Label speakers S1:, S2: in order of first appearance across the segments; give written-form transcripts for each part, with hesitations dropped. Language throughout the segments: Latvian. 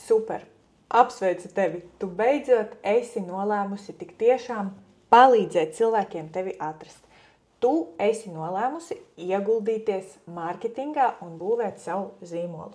S1: Super! Apsveicu tevi! Tu beidzot esi nolēmusi tik tiešām palīdzēt cilvēkiem tevi atrast. Tu esi nolēmusi ieguldīties mārketingā un būvēt savu zīmolu.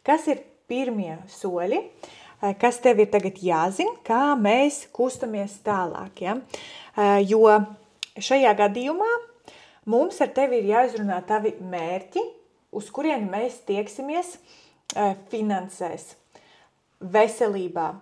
S1: Kas ir pirmie soļi, kas tev ir tagad jāzina, kā mēs kustamies tālāk? Ja? Jo šajā gadījumā mums ar tevi ir jāizrunā tavi mērķi, uz kuriem mēs tieksimies finansēs, veselībā,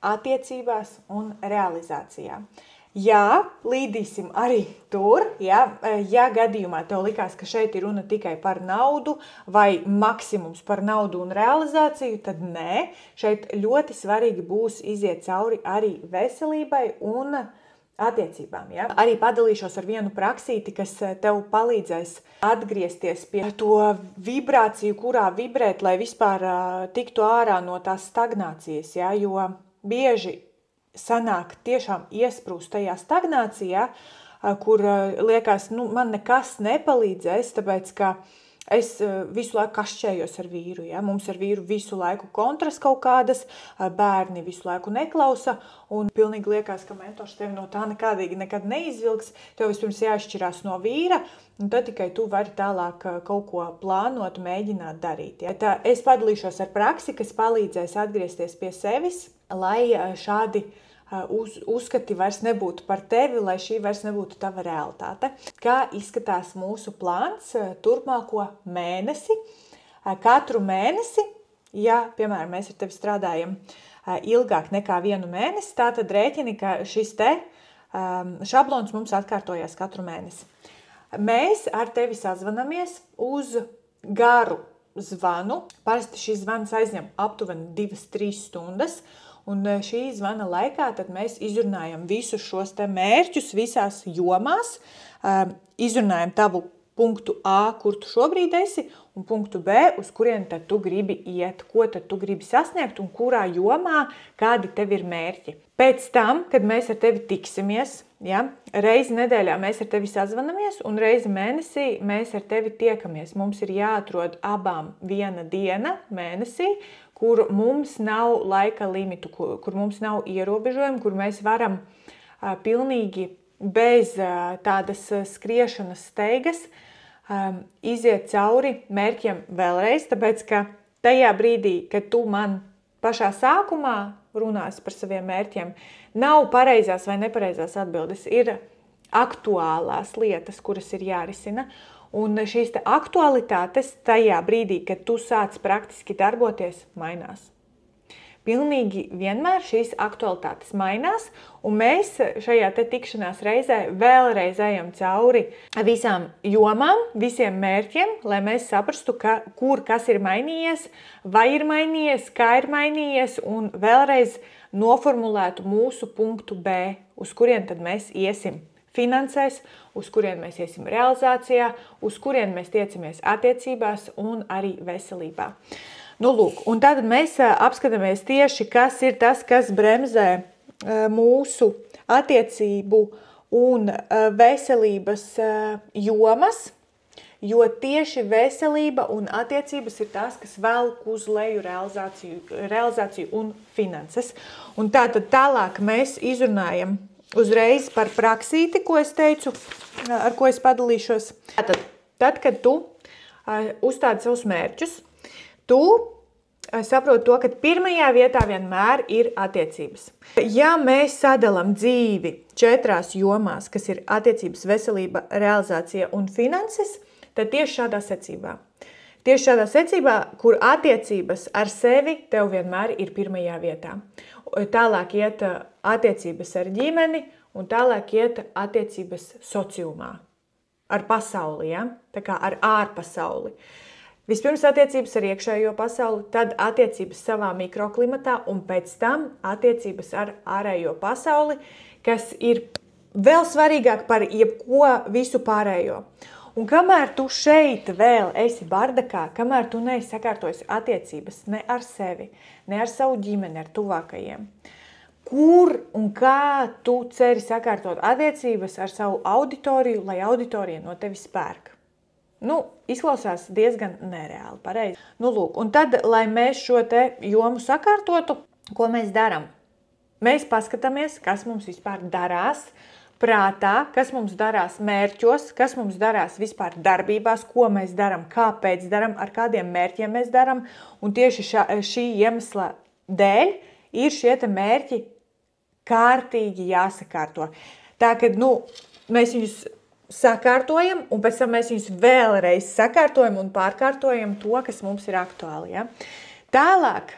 S1: attiecībās un realizācijā. Jā, līdīsim arī tur, ja gadījumā tev likās, ka šeit ir runa tikai par naudu vai maksimums par naudu un realizāciju, tad nē, šeit ļoti svarīgi būs iziet cauri arī veselībai un attiecībām. Ja? Arī padalīšos ar vienu praksīti, kas tev palīdzēs atgriezties pie to vibrāciju, kurā vibrēt, lai vispār tiktu ārā no tās stagnācijas. Ja? Jo bieži sanāk tiešām iesprūst tajā stagnācijā, kur liekas, man nekas nepalīdzēs, tāpēc, ka es visu laiku kašķējos ar vīru. Ja? Mums ar vīru visu laiku kontras kaut kādas, bērni visu laiku neklausa, un pilnīgi liekas, ka mentors tevi no tā nekādīgi nekad neizvilks. Tev vispirms jāizšķirās no vīra, un tad tikai tu vari tālāk kaut ko plānot, mēģināt darīt. Ja? Tā es padalīšos ar praksi, kas palīdzēs atgriezties pie sevis, lai šādi uzskati vairs nebūtu par tevi, lai šī vairs nebūtu tava realitāte. Kā izskatās mūsu plāns turpmāko mēnesi? Katru mēnesi, ja, piemēram, mēs ar tevi strādājam ilgāk nekā 1 mēnesi, tātad rēķini, ka šis te šablons mums atkārtojās katru mēnesi. Mēs ar tevi sazvanamies uz garu zvanu. Parasti šis zvans aizņem aptuveni 2-3 stundas. Un šī zvana laikā tad mēs izrunājam visus šos te mērķus visās jomās, izrunājam tavu punktu A, kur tu šobrīd esi, un punktu B, uz kurien tad tu gribi iet, ko tad tu gribi sasniegt un kurā jomā, kādi tev ir mērķi. Pēc tam, kad mēs ar tevi tiksimies, ja, reizi nedēļā mēs ar tevi sazvanamies un reizi mēnesī mēs ar tevi tiekamies. Mums ir jāatrod abām viena diena mēnesī, kur mums nav laika limitu, kur mums nav ierobežojumi, kur mēs varam pilnīgi bez tādas skriešanas steigas iziet cauri mērķiem vēlreiz, tāpēc, ka tajā brīdī, kad tu man pašā sākumā runāsi par saviem mērķiem, nav pareizās vai nepareizās atbildes, ir aktuālās lietas, kuras ir jārisina. Un šīs aktualitātes tajā brīdī, kad tu sāc praktiski darboties, mainās. Pilnīgi vienmēr šīs aktualitātes mainās, un mēs šajā te tikšanās reizē vēlreiz ejam cauri visām jomām, visiem mērķiem, lai mēs saprastu, kur kas ir mainījies, vai ir mainījies, kā ir mainījies, un vēlreiz noformulētu mūsu punktu B, uz kurien tad mēs iesim finansēs, uz kurien mēs iesim realizācijā, uz kurien mēs tiecamies attiecībās un arī veselībā. Nu, lūk, un tad mēs apskatāmies tieši, kas ir tas, kas bremzē mūsu attiecību un veselības jomas, jo tieši veselība un attiecības ir tās, kas velk uz leju realizāciju un finanses. Un tātad tālāk mēs izrunājam uzreiz par praksīti, ko es teicu, ar ko es padalīšos. Tad, kad tu uzstādi savus mērķus, tu saproti to, ka pirmajā vietā vienmēr ir attiecības. Ja mēs sadalam dzīvi 4 jomās, kas ir attiecības, veselība, realizācija un finanses, tad tieši šādā secībā. Tieši šādā secībā, kur attiecības ar sevi tev vienmēr ir pirmajā vietā. Tālāk iet attiecības ar ģimeni un tālāk iet attiecības sociumā, ar pasauli, ja? Tā kā ar ārpasauli. Vispirms attiecības ar iekšējo pasauli, tad attiecības savā mikroklimatā un pēc tam attiecības ar ārējo pasauli, kas ir vēl svarīgāk par jebko visu pārējo. Un kamēr tu šeit vēl esi bardakā, kamēr tu neesi sakārtojis attiecības ne ar sevi, ne ar savu ģimeni, ar tuvākajiem, kur un kā tu ceri sakārtot attiecības ar savu auditoriju, lai auditorija no tevis pērk? Izklausās diezgan nereāli, pareizi. Lūk, un tad, lai mēs šo te jomu sakārtotu, ko mēs darām? Mēs paskatāmies, kas mums vispār darās prātā, kas mums darās mērķos, kas mums darās vispār darbībās, ko mēs darām, kāpēc darām, ar kādiem mērķiem mēs darām. Un tieši šī iemesla dēļ ir šie te mērķi kārtīgi jāsakārto. Tā, kad mēs viņus sakārtojam, un pēc tam mēs viņus vēlreiz sakārtojam un pārkārtojam to, kas mums ir aktuāli. Ja? Tālāk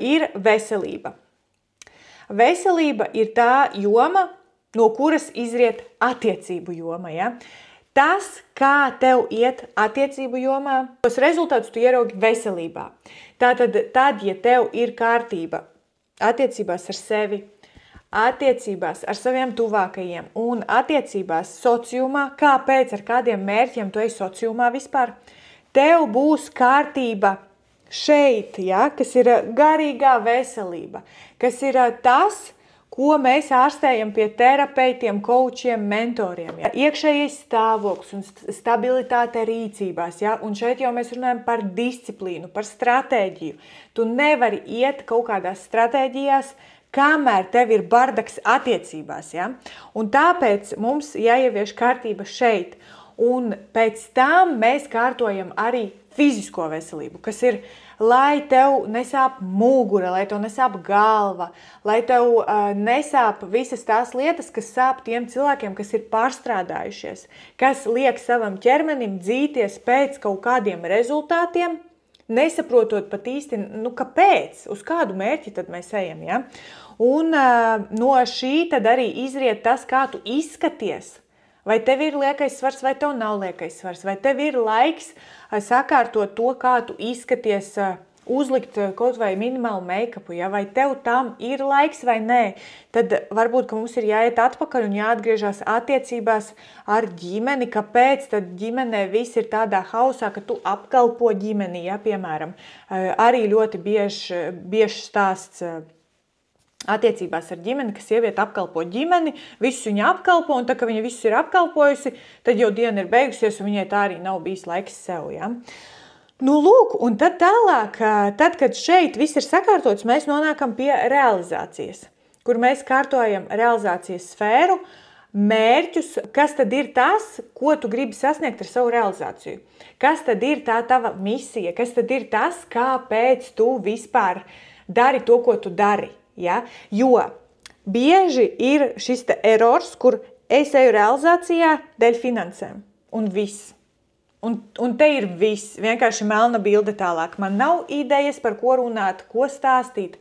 S1: ir veselība. Veselība ir tā joma, no kuras izriet attiecību joma. Ja? Tas, kā tev iet attiecību jomā, tos rezultātus tu ieraugi veselībā. Tātad, ja tev ir kārtība attiecībās ar sevi, attiecībās ar saviem tuvākajiem un attiecībās sociumā, kāpēc, ar kādiem mērķiem tu ej sociumā vispār, tev būs kārtība šeit, ja, kas ir garīgā veselība, kas ir tas, ko mēs ārstējam pie terapeitiem, koučiem, mentoriem. Ja. Iekšējais stāvoklis un stabilitāte rīcībās, ja, un šeit jau mēs runājam par disciplīnu, par stratēģiju. Tu nevari iet kaut kādās stratēģijās, kamēr tev ir bardaks attiecībās. Ja? Un tāpēc mums jāievieš kārtība šeit. Un pēc tam mēs kārtojam arī fizisko veselību, kas ir, lai tev nesāp mugura, lai tev nesāp galva, lai tev nesāp visas tās lietas, kas sāp tiem cilvēkiem, kas ir pārstrādājušies, kas liek savam ķermenim dzīties pēc kaut kādiem rezultātiem, nesaprotot pat īsti, kāpēc, uz kādu mērķi tad mēs ejam. Ja? Un no šī tad arī izriet tas, kā tu izskaties. Vai tev ir liekais svars, vai tev nav liekais svars, vai tev ir laiks sakārtot to, kā tu izskaties, uzlikt kaut vai minimālu make-upu, ja? Vai tev tam ir laiks vai nē. Tad varbūt, ka mums ir jāiet atpakaļ un jāatgriežas attiecībās ar ģimeni. Kāpēc? Tad ģimenē viss ir tādā hausā, ka tu apkalpo ģimeni, ja? Piemēram, arī ļoti bieži stāsts attiecībās ar ģimeni, ka sieviete apkalpo ģimeni, visus viņa apkalpo, un tā, ka viņa visus ir apkalpojusi, tad jau diena ir beigusies, un viņai tā arī nav bijis laiks sev. Ja? Lūk, un tad tālāk, tad, kad šeit viss ir sakārtots, mēs nonākam pie realizācijas, kur mēs kārtojam realizācijas sfēru, mērķus, kas tad ir tas, ko tu gribi sasniegt ar savu realizāciju. Kas tad ir tā tava misija, kas tad ir tas, kāpēc tu vispār dari to, ko tu dari. Ja? Jo bieži ir šis te erors, kur es eju realizācijā dēļ finansēm. Un viss. Un te ir viss. Vienkārši melna bilde tālāk. Man nav idejas, par ko runāt, ko stāstīt,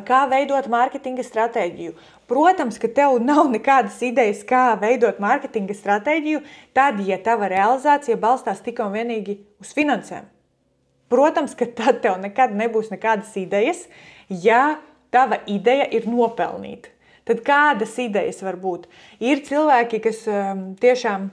S1: kā veidot mārketinga stratēģiju. Protams, ka tev nav nekādas idejas, kā veidot mārketinga stratēģiju, tad, ja tava realizācija balstās tikai un vienīgi uz finansēm. Protams, ka tad tev nekad nebūs nekādas idejas, ja tava ideja ir nopelnīt. Tad kādas idejas var būt? Ir cilvēki, kas tiešām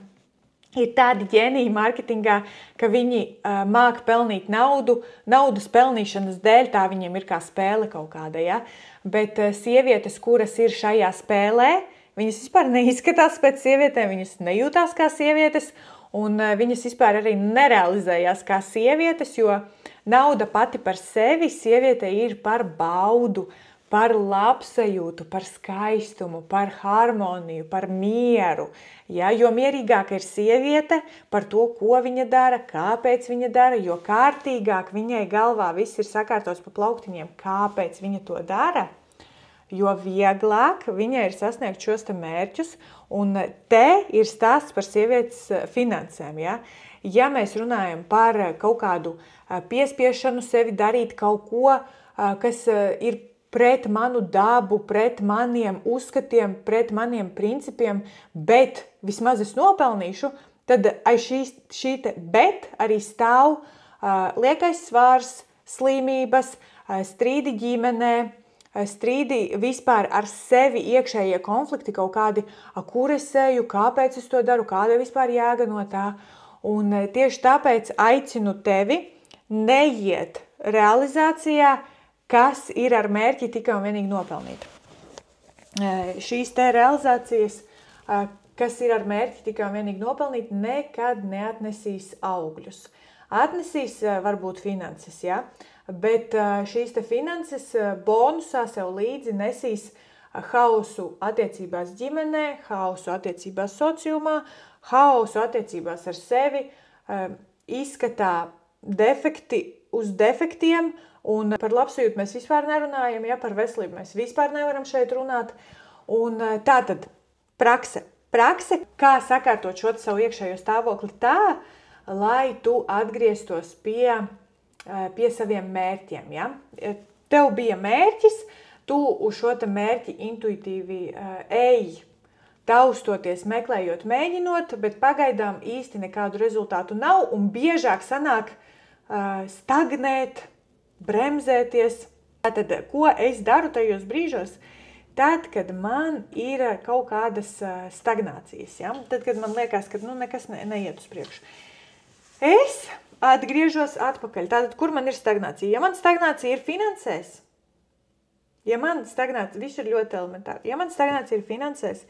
S1: ir tādi ģēniji mārketingā, ka viņi māk pelnīt naudu, naudas pelnīšanas dēļ, tā viņiem ir kā spēle kaut kāda, ja? Bet sievietes, kuras ir šajā spēlē, viņas vispār neizskatās pēc sievietēm, viņas nejūtās kā sievietes, un viņas vispār arī nerealizējās kā sievietes, jo nauda pati par sevi sievietei ir par baudu, par labsajūtu, par skaistumu, par harmoniju, par mieru. Ja? Jo mierīgāka ir sieviete par to, ko viņa dara, kāpēc viņa dara, jo kārtīgāk viņai galvā viss ir sakārtots pa plauktiņiem, kāpēc viņa to dara, jo vieglāk viņai ir sasniegt šos te mērķus, un te ir stāsts par sievietes finansēm. Ja? Ja mēs runājam par kaut kādu piespiešanu sevi darīt kaut ko, kas ir pret manu dabu, pret maniem uzskatiem, pret maniem principiem, bet vismaz es nopelnīšu, tad aiz šī te bet arī stāv liekais svars, slimības, strīdi ģimenē, strīdi vispār ar sevi, iekšējie konflikti kaut kādi, kur es eju, kāpēc es to daru, kāda vispār jēga no tā. Un tieši tāpēc aicinu tevi neiet realizācijā, kas ir ar mērķi tikai un vienīgi nopelnīt. Šīs te realizācijas kas ir ar mērķi tikai un vienīgi nopelnīt, nekad neatnesīs augļus. Atnesīs varbūt finanses, ja? Bet šīs te finanses bonusā sev līdzi nesīs hausu attiecībās ģimenē, hausu attiecībās sociumā, hausu attiecībās ar sevi, izskatā defekti uz defektiem, un par labsajūtu mēs vispār nerunājam, ja par veselību mēs vispār nevaram šeit runāt. Un tātad prakse, kā sakārtot šo savu iekšējo stāvokli tā, lai tu atgrieztos pie saviem mērķiem. Ja? Tev bija mērķis, tu uz šo te mērķi intuitīvi ej, taustoties, meklējot, mēģinot, bet pagaidām īsti nekādu rezultātu nav, un biežāk sanāk stagnēt, bremzēties. Tātad, ko es daru tajos brīžos? Tad, kad man ir kaut kādas stagnācijas, ja? Tad, kad man liekas, ka nekas neiet uz priekšu. Es atgriežos atpakaļ. Tātad, kur man ir stagnācija? Ja man stagnācija ir finansēs, viss ir ļoti elementāri. Ja man stagnācija ir finansēs,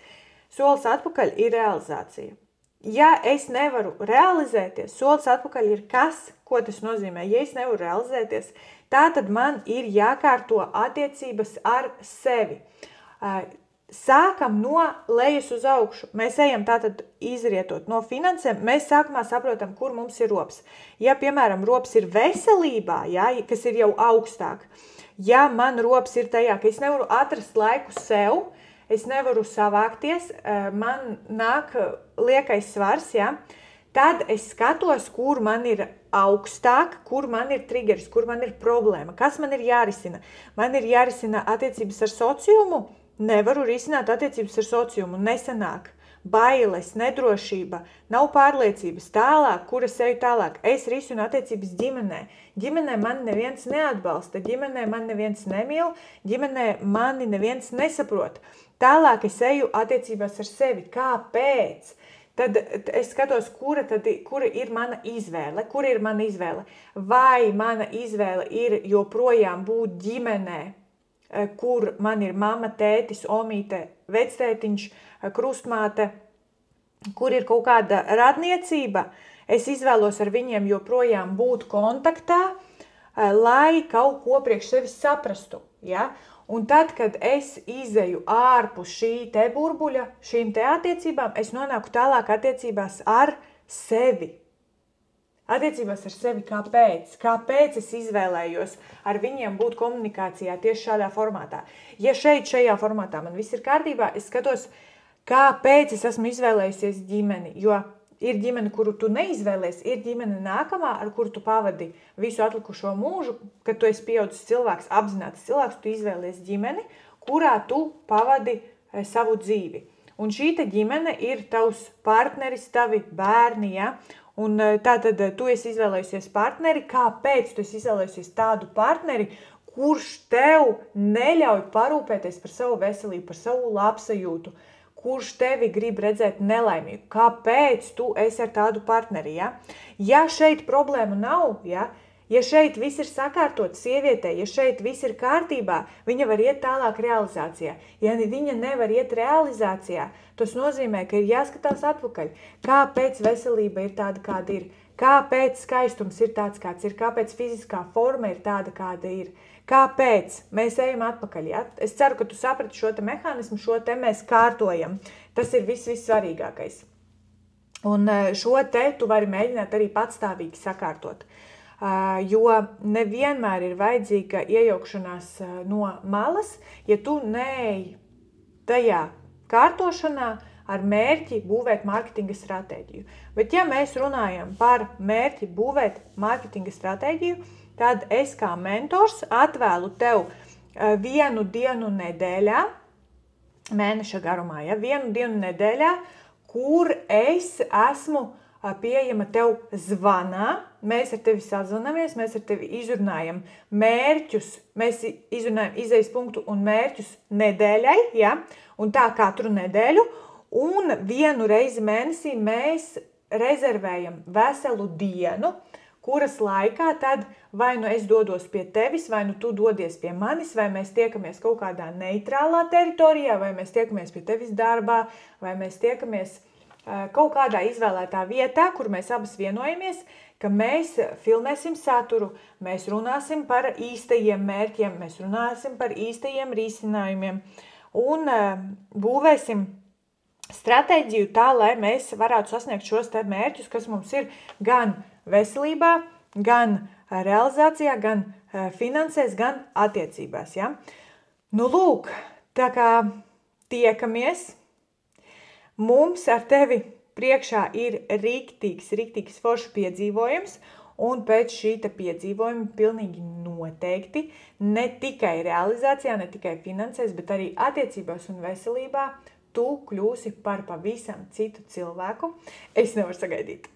S1: solis atpakaļ ir realizācija. Ja es nevaru realizēties, solis atpakaļ ir kas? Ko tas nozīmē? Ja es nevaru realizēties, tātad man ir jākārto attiecības ar sevi. Sākam no lejas uz augšu. Mēs ejam tātad izrietot no finansēm. Mēs sākumā saprotam, kur mums ir rops. Ja, piemēram, rops ir veselībā, ja, kas ir jau augstāk, ja man rops ir tajā, ka es nevaru atrast laiku sev, es nevaru savākties, man nāk liekais svars, ja, tad es skatos, kur man ir augstāk, kur man ir trigeris, kur man ir problēma, kas man ir jārisina. Man ir jārisina attiecības ar sociumu, nevaru risināt attiecības ar sociumu, nesanāk. Bailes, nedrošība, nav pārliecības, tālāk, kur es eju tālāk. Es risinu attiecības ģimenē. Ģimenē man neviens neatbalsta, ģimenē man neviens nemīl, ģimenē mani neviens nesaprot. Tālāk es eju attiecībās ar sevi. Kāpēc? Tad es skatos, kura ir mana izvēle. Kura ir mana izvēle? Vai mana izvēle ir joprojām būt ģimenē, kur man ir mama, tētis, omīte, vectētiņš, krustmāte, kur ir kaut kāda radniecība, es izvēlos ar viņiem joprojām būt kontaktā, lai kaut ko priekš sevis saprastu. Ja? Un tad, kad es izeju ārpus šī te burbuļa, šīm te attiecībām, es nonāku tālāk attiecībās ar sevi. Attiecībās ar sevi kāpēc? Kāpēc es izvēlējos ar viņiem būt komunikācijā tieši šādā formātā? Ja šajā formātā man viss ir kārtībā, es skatos, kāpēc es esmu izvēlējusies ģimeni, jo ir ģimene, kuru tu neizvēlies, ir ģimene nākamā, ar kuru tu pavadi visu atlikušo mūžu, kad tu esi pieaudzis cilvēks, apzināts cilvēks, tu izvēlies ģimeni, kurā tu pavadi savu dzīvi. Un šī te ģimene ir tavs partneris, tavi bērni, ja? Un tātad tu esi izvēlējusies partneri, kāpēc tu esi izvēlējusies tādu partneri, kurš tev neļauj parūpēties par savu veselību, par savu labsajūtu, kurš tevi grib redzēt nelaimīgu. Kāpēc tu esi ar tādu partneri? Ja, ja šeit problēmu nav, ja šeit viss ir sakārtots sievietē, ja šeit viss ir kārtībā, viņa var iet tālāk realizācijā. Ja viņa nevar iet realizācijā, tas nozīmē, ka ir jāskatās atpakaļ. Kāpēc veselība ir tāda, kāda ir? Kāpēc skaistums ir tāds, kāds ir? Kāpēc fiziskā forma ir tāda, kāda ir? Kāpēc? Mēs ejam atpakaļ. Ja? Es ceru, ka tu saprati šo te mehānismu, šo te mēs kārtojam. Tas ir vissvarīgākais. Un šo te tu vari mēģināt arī patstāvīgi sakārtot. Jo nevienmēr ir vajadzīga iejaukšanās no malas, ja tu neej tajā kārtošanā ar mērķi būvēt mārketinga stratēģiju. Bet ja mēs runājam par mērķi būvēt mārketinga stratēģiju, tad es kā mentors atvēlu tev vienu dienu nedēļā, mēneša garumā, ja, vienu dienu nedēļā, kur es esmu pieejama tev zvanā, mēs ar tevi sazvanamies, mēs ar tevi izrunājam mērķus, mēs izrunājam izejas punktu un mērķus nedēļai, ja, un tā katru nedēļu, un vienu reizi mēnesī mēs rezervējam veselu dienu, kuras laikā tad vai nu es dodos pie tevis, vai nu tu dodies pie manis, vai mēs tiekamies kaut kādā neitrālā teritorijā, vai mēs tiekamies pie tevis darbā, vai mēs tiekamies kaut kādā izvēlētā vietā, kur mēs abas vienojamies, ka mēs filmēsim saturu, mēs runāsim par īstajiem mērķiem, mēs runāsim par īstajiem risinājumiem un būvēsim stratēģiju tā, lai mēs varētu sasniegt šos te mērķus, kas mums ir gan veselībā, gan realizācijā, gan finansēs, gan attiecībās. Ja? Nu, lūk, tā kā tiekamies. Mums ar tevi priekšā ir riktīgs foršs piedzīvojums, un pēc šī piedzīvojuma pilnīgi noteikti ne tikai realizācijā, ne tikai finansēs, bet arī attiecībās un veselībā tu kļūsi par pavisam citu cilvēku. Es nevaru sagaidīt.